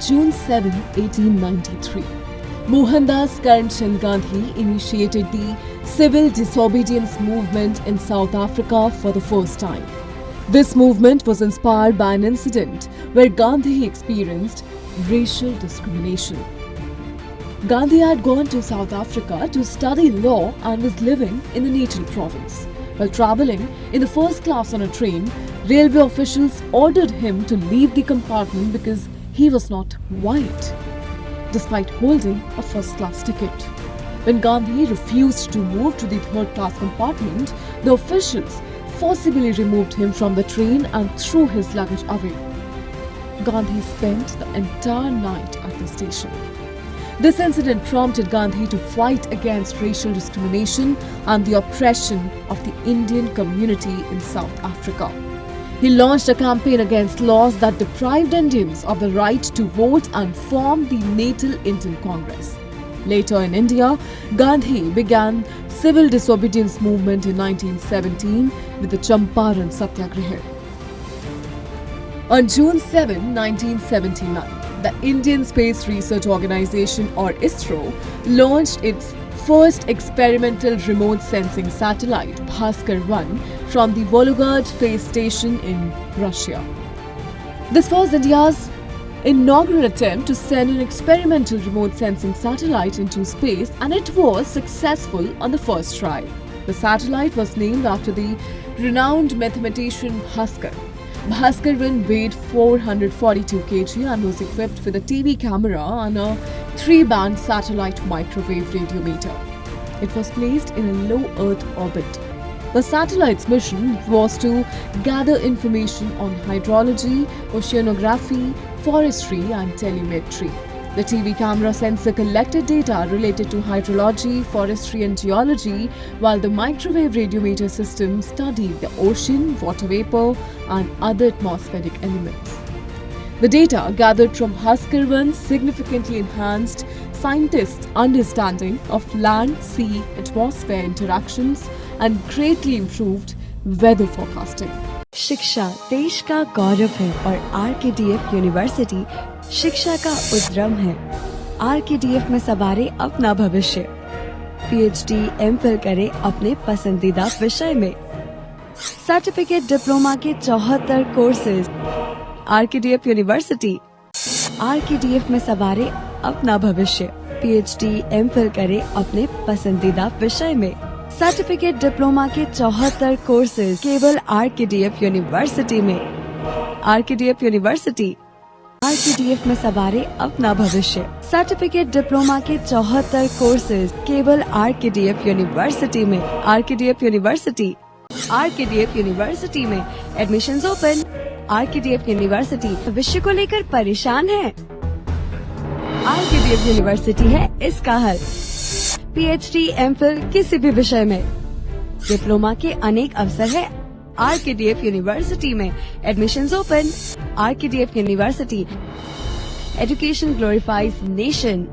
June 7, 1893, Mohandas Karamchand Gandhi initiated the civil disobedience movement in South Africa for the first time. This movement was inspired by an incident where Gandhi experienced racial discrimination. Gandhi had gone to South Africa to study law and was living in the Natal province. While travelling in the first class on a train, railway officials ordered him to leave the compartment because he was not white, despite holding a first class ticket. When Gandhi refused to move to the third class compartment, the officials forcibly removed him from the train and threw his luggage away. Gandhi spent the entire night at the station. This incident prompted Gandhi to fight against racial discrimination and the oppression of the Indian community in South Africa. He launched a campaign against laws that deprived Indians of the right to vote and formed the Natal Indian Congress. Later in India, Gandhi began civil disobedience movement in 1917 with the Champaran Satyagraha. On June 7, 1979, the Indian Space Research Organisation or ISRO launched its first experimental remote sensing satellite Bhaskar-1 from the Vologod space station in Russia. This was India's inaugural attempt to send an experimental remote sensing satellite into space, and it was successful on the first try. The satellite was named after the renowned mathematician Bhaskar. Bhaskar-1 weighed 442 kg and was equipped with a TV camera and a 3-band satellite microwave radiometer. It was placed in a low Earth orbit. The satellite's mission was to gather information on hydrology, oceanography, forestry and telemetry. The TV camera sensor collected data related to hydrology, forestry and geology, while the microwave radiometer system studied the ocean, water vapor and other atmospheric elements. The data gathered from Bhaskar-1 significantly enhanced scientists' understanding of land-sea atmosphere interactions and greatly improved weather forecasting. शिक्षा देश का गौरव है और RKDF university शिक्षा का उद्यम है। RKDF में सवारे अपना भविष्य। पीएचडी, एमफिल करे अपने पसंदीदा विषय में। सर्टिफिकेट डिप्लोमा के 74 कोर्सेज। RKDF university. आरकेडीएफ में सवारे अपना भविष्य। पीएचडी, एमफिल करे अपने पसंदीदा विषय में। सर्टिफिकेट डिप्लोमा के 74 कोर्सेज केवल आरकेडीएफ यूनिवर्सिटी में। RKDF university. आरकेडीएफ में सवारे अपना भविष्य। सर्टिफिकेट डिप्लोमा के 74 कोर्सेज केवल आरकेडीएफ यूनिवर्सिटी में। RKDF university. आरकेडीएफ यूनिवर्सिटी में एडमिशंस ओपन। आरकेडीएफ यूनिवर्सिटी भविष्य को लेकर परेशान है? आरकेडीएफ यूनिवर्सिटी है इसका हल। पीएचडी, एमफिल किसी भी विषय में। डिप्लोमा के अनेक अवसर है आरकेडीएफ यूनिवर्सिटी में। Admissions open. RKDF university. Education glorifies nation.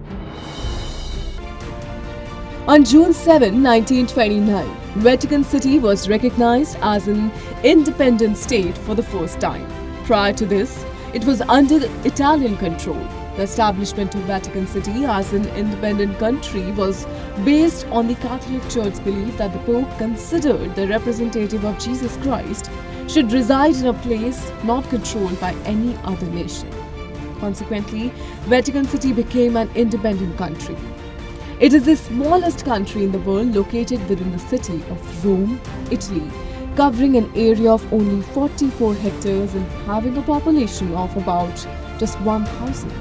On June 7, 1929, Vatican City was recognized as an independent state for the first time. Prior to this, it was under Italian control. The establishment of Vatican City as an independent country was based on the Catholic Church's belief that the Pope, considered the representative of Jesus Christ, should reside in a place not controlled by any other nation. Consequently, Vatican City became an independent country. It is the smallest country in the world, located within the city of Rome, Italy, covering an area of only 44 hectares and having a population of about just 1,000.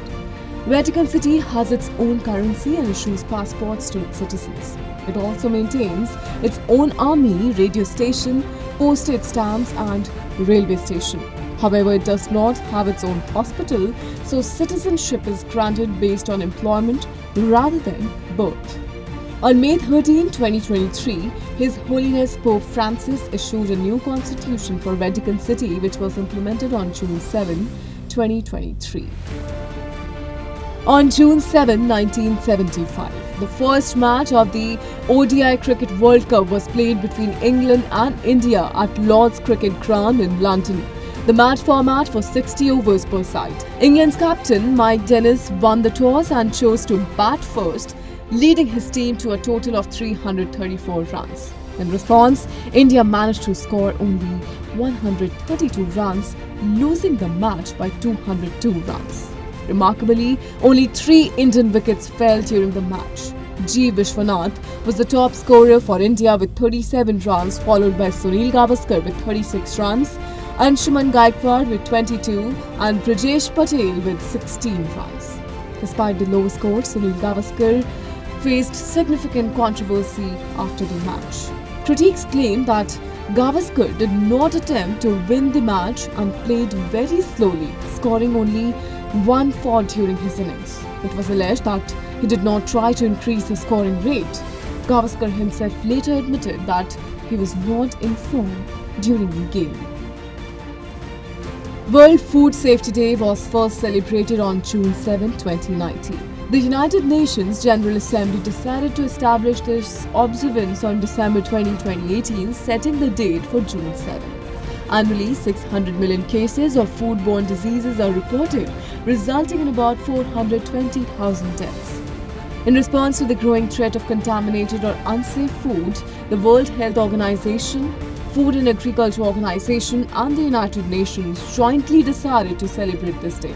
Vatican City has its own currency and issues passports to its citizens. It also maintains its own army, radio station, postage stamps and railway station. However, it does not have its own hospital, so citizenship is granted based on employment rather than birth. On May 13, 2023, His Holiness Pope Francis issued a new constitution for Vatican City, which was implemented on June 7, 2023. On June 7, 1975, the first match of the ODI Cricket World Cup was played between England and India at Lord's Cricket Ground in London. The match format was 60 overs per side. England's captain Mike Dennis won the toss and chose to bat first, leading his team to a total of 334 runs. In response, India managed to score only 132 runs, losing the match by 202 runs. Remarkably, only 3 Indian wickets fell during the match. G. Vishwanath was the top scorer for India with 37 runs, followed by Sunil Gavaskar with 36 runs, Anshuman Gaikwad with 22 and Brajesh Patel with 16 runs. Despite the low score, Sunil Gavaskar faced significant controversy after the match. Critics claim that Gavaskar did not attempt to win the match and played very slowly, scoring only 1 for during his innings. It was alleged that he did not try to increase his scoring rate. Gavaskar himself later admitted that he was not in form during the game. World Food Safety Day was first celebrated on June 7, 2019. The United Nations General Assembly decided to establish this observance on December 20, 2018, setting the date for June 7. Annually, 600 million cases of foodborne diseases are reported, resulting in about 420,000 deaths. In response to the growing threat of contaminated or unsafe food, the World Health Organization, Food and Agriculture Organization and the United Nations jointly decided to celebrate this day.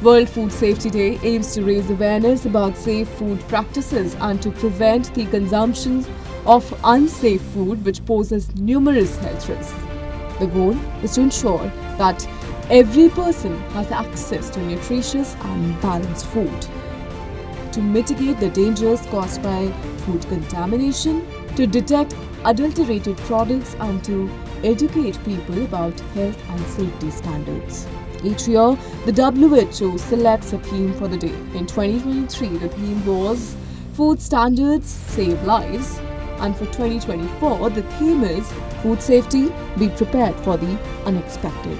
World Food Safety Day aims to raise awareness about safe food practices and to prevent the consumption of unsafe food which poses numerous health risks. The goal is to ensure that every person has access to nutritious and balanced food, to mitigate the dangers caused by food contamination, to detect adulterated products and to educate people about health and safety standards. Each year, the WHO selects a theme for the day. In 2023, the theme was Food Standards Save Lives, and for 2024, the theme is Food Safety, Be Prepared for the Unexpected.